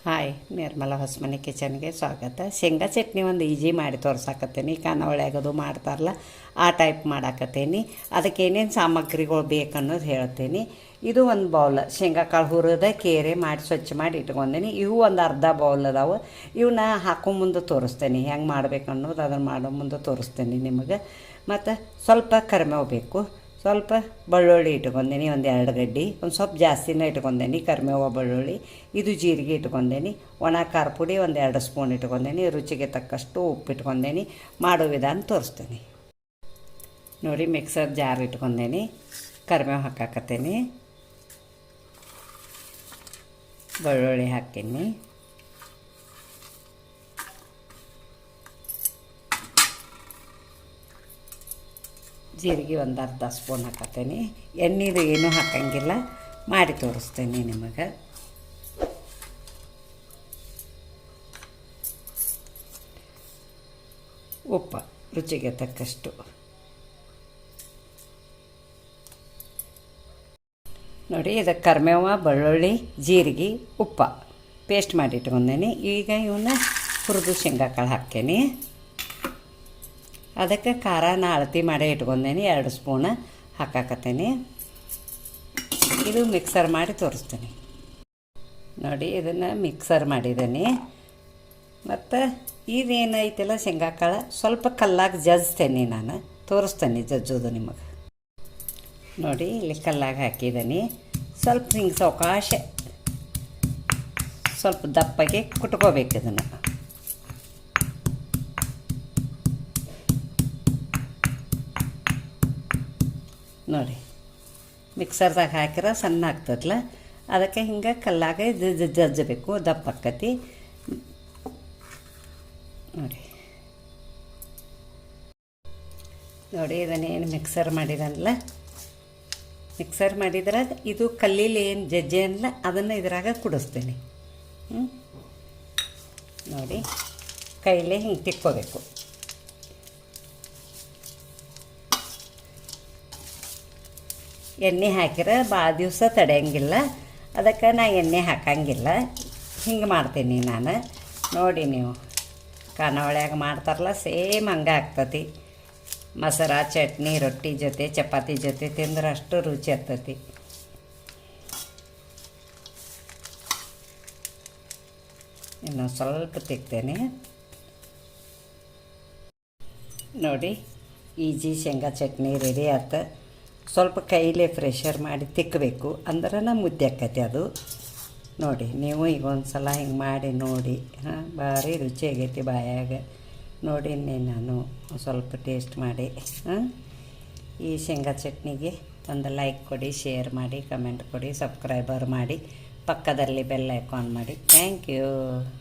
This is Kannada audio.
ಹಾಯ್, ನಿರ್ಮಲಾ ಹೊಸಮನೆ ಕಿಚನ್ಗೆ ಸ್ವಾಗತ. ಶೇಂಗಾ ಚಟ್ನಿ ಒಂದು ಈಜಿ ಮಾಡಿ ತೋರ್ಸಾಕತ್ತೀನಿ. ಖಾನಾವಳಿಯಾಗದು ಮಾಡ್ತಾರಲ್ಲ ಆ ಟೈಪ್ ಮಾಡಾಕತ್ತೀನಿ. ಅದಕ್ಕೆ ಏನೇನು ಸಾಮಗ್ರಿಗಳು ಬೇಕನ್ನೋದು ಹೇಳ್ತೀನಿ. ಇದು ಒಂದು ಬೌಲ್ ಶೇಂಗಾ ಕಾಳು ಹುರಿದ ಕೇರೆ ಮಾಡಿ ಸ್ವಚ್ಛ ಮಾಡಿ ಇಟ್ಕೊಂಡೀನಿ. ಇವು ಒಂದು ಅರ್ಧ ಬೌಲ್ ಅದಾವೆ. ಇವನ್ನ ಹಾಕೋ ಮುಂದೆ ತೋರಿಸ್ತೇನೆ ಹೆಂಗೆ ಮಾಡ್ಬೇಕು ಅನ್ನೋದು. ಅದನ್ನು ಮಾಡೋ ಮುಂದೆ ತೋರಿಸ್ತೇನೆ ನಿಮಗೆ. ಮತ್ತು ಸ್ವಲ್ಪ ಕರಿಬೇವು ಬೇಕು, ಸ್ವಲ್ಪ ಬೆಳ್ಳುಳ್ಳಿ ಇಟ್ಕೊಂಡೇನಿ, ಒಂದು 2 ಗಡ್ಡೆ, ಒಂದು ಸ್ವಲ್ಪ ಜಾಸ್ತಿನೇ ಇಟ್ಕೊಂಡೇನಿ ಕರಿಬೇವು ಬೆಳ್ಳುಳ್ಳಿ. ಇದು ಜೀರಿಗೆ ಇಟ್ಕೊಂಡೇನಿ, ಒಣ ಖಾರ ಪುಡಿ ಒಂದು 2 ಸ್ಪೂನ್ ಇಟ್ಕೊಂಡೇನಿ, ರುಚಿಗೆ ತಕ್ಕಷ್ಟು ಉಪ್ಪು ಇಟ್ಕೊಂಡೇನಿ. ಮಾಡೋ ವಿಧಾನ ತೋರಿಸ್ತೇನೆ ನೋಡಿ. ಮಿಕ್ಸರ್ ಜಾರ್ ಇಟ್ಕೊಂಡೇನಿ, ಕರಿಬೇವು ಹಾಕಾಕತ್ತೇನಿ, ಬೆಳ್ಳುಳ್ಳಿ ಹಾಕೀನಿ, ಜೀರಿಗೆ ಒಂದು ಅರ್ಧ ಸ್ಪೂನ್ ಹಾಕತ್ತೇನೆ. ಎಣ್ಣೆದು ಏನೂ ಹಾಕಂಗಿಲ್ಲ, ಮಾಡಿ ತೋರಿಸ್ತೇನೆ ನಿಮಗೆ. ಉಪ್ಪು ರುಚಿಗೆ ತಕ್ಕಷ್ಟು. ನೋಡಿ, ಇದಕ್ಕೆ ಕರಿಬೇವು, ಬೆಳ್ಳುಳ್ಳಿ, ಜೀರಿಗೆ, ಉಪ್ಪು ಪೇಸ್ಟ್ ಮಾಡಿ ಇಟ್ಕೊಂಡೇನಿ. ಈಗ ಇವನ್ನ ಹುರಿದು ಶೇಂಗಾ ಕಾಳು ಹಾಕ್ತೇನೆ. ಅದಕ್ಕೆ ಖಾರನ ಅಳತಿ ಮಾಡೇ ಇಟ್ಕೊಂಡೇನಿ, 2 ಸ್ಪೂನ್ ಹಾಕಾಕತ್ತೇನೆ. ಇದು ಮಿಕ್ಸರ್ ಮಾಡಿ ತೋರಿಸ್ತೇನೆ ನೋಡಿ. ಇದನ್ನು ಮಿಕ್ಸರ್ ಮಾಡಿದ್ದೇನೆ. ಮತ್ತು ಇದೇನೈತಿಲ್ಲ ಶೇಂಗಾ ಕಾಳು ಸ್ವಲ್ಪ ಕಲ್ಲಾಗಿ ಜಜ್ತೇನೆ, ನಾನು ತೋರಿಸ್ತೇನೆ ಜಜ್ಜೋದು ನಿಮಗೆ. ನೋಡಿ, ಇಲ್ಲಿ ಕಲ್ಲಾಗಿ ಹಾಕಿದ್ದೀನಿ. ಸ್ವಲ್ಪ ಹಿಂಗೆ ಸಾವಕಾಶ ಸ್ವಲ್ಪ ದಪ್ಪಗೆ ಕುಟ್ಕೋಬೇಕು ಇದನ್ನು. ನೋಡಿ, ಮಿಕ್ಸರ್ದಾಗ ಹಾಕಿರ ಸಣ್ಣ ಆಗ್ತದಲ್ಲ, ಅದಕ್ಕೆ ಹಿಂಗೆ ಕಲ್ಲಾಗ ಜಜ್ಜಬೇಕು, ದಪ್ಪ ಆಕ್ಕತಿ ನೋಡಿ. ನೋಡಿ, ಇದನ್ನೇನು ಮಿಕ್ಸರ್ ಮಾಡಿದನಲ್ಲ, ಮಿಕ್ಸರ್ ಮಾಡಿದ್ರೆ ಇದು ಕಲ್ಲೀಲಿ ಏನು ಜಜ್ಜೆ ಅನ್ನಲ್ಲ, ಅದನ್ನು ಇದ್ರಾಗ ಕುಡಿಸ್ತೇನೆ. ನೋಡಿ, ಕೈಲೇ ಹಿಂಗೆ ತಿಕ್ಕೋಬೇಕು. ಎಣ್ಣೆ ಹಾಕಿದ್ರೆ ಭಾಳ ದಿವಸ ತಡೆಯಂಗಿಲ್ಲ, ಅದಕ್ಕೆ ನಾ ಎಣ್ಣೆ ಹಾಕಂಗಿಲ್ಲ. ಹಿಂಗೆ ಮಾಡ್ತೀನಿ ನಾನು. ನೋಡಿ, ನೀವು ಖಾನಾವಳಿಯಾಗ ಮಾಡ್ತಾರಲ್ಲ ಸೇಮ್ ಹಂಗೆ ಆಗ್ತತಿ. ಮೊಸರು, ಚಟ್ನಿ, ರೊಟ್ಟಿ ಜೊತೆ, ಚಪಾತಿ ಜೊತೆ ತಿಂದ್ರೆ ಅಷ್ಟು ರುಚಿ ಆಗ್ತತಿ. ಇನ್ನು ಸ್ವಲ್ಪ ತಿಕ್ತೇನೆ ನೋಡಿ. ಈಜಿ ಶೇಂಗಾ ಚಟ್ನಿ ರೆಡಿ ಆಯ್ತು. ಸ್ವಲ್ಪ ಕೈಲೇ ಪ್ರೆಷರ್ ಮಾಡಿ ತಿಕ್ಕಬೇಕು, ಅಂದ್ರೆ ಮುದ್ದೆ ಆಕ್ಕೈತಿ ಅದು. ನೋಡಿ, ನೀವು ಈಗ ಒಂದು ಸಲ ಹಿಂಗೆ ಮಾಡಿ ನೋಡಿ. ಭಾರಿ ರುಚಿ ಆಗೈತಿ ಬಾಯಾಗ. ನೋಡಿನಿ ನಾನು ಸ್ವಲ್ಪ ಟೇಸ್ಟ್ ಮಾಡಿ. ಈ ಶೇಂಗಾ ಚಟ್ನಿಗೆ ಒಂದು ಲೈಕ್ ಕೊಡಿ, ಶೇರ್ ಮಾಡಿ, ಕಮೆಂಟ್ ಕೊಡಿ, ಸಬ್ಸ್ಕ್ರೈಬರ್ ಮಾಡಿ, ಪಕ್ಕದಲ್ಲಿ ಬೆಲ್ ಐಕಾನ್ ಮಾಡಿ. Thank you.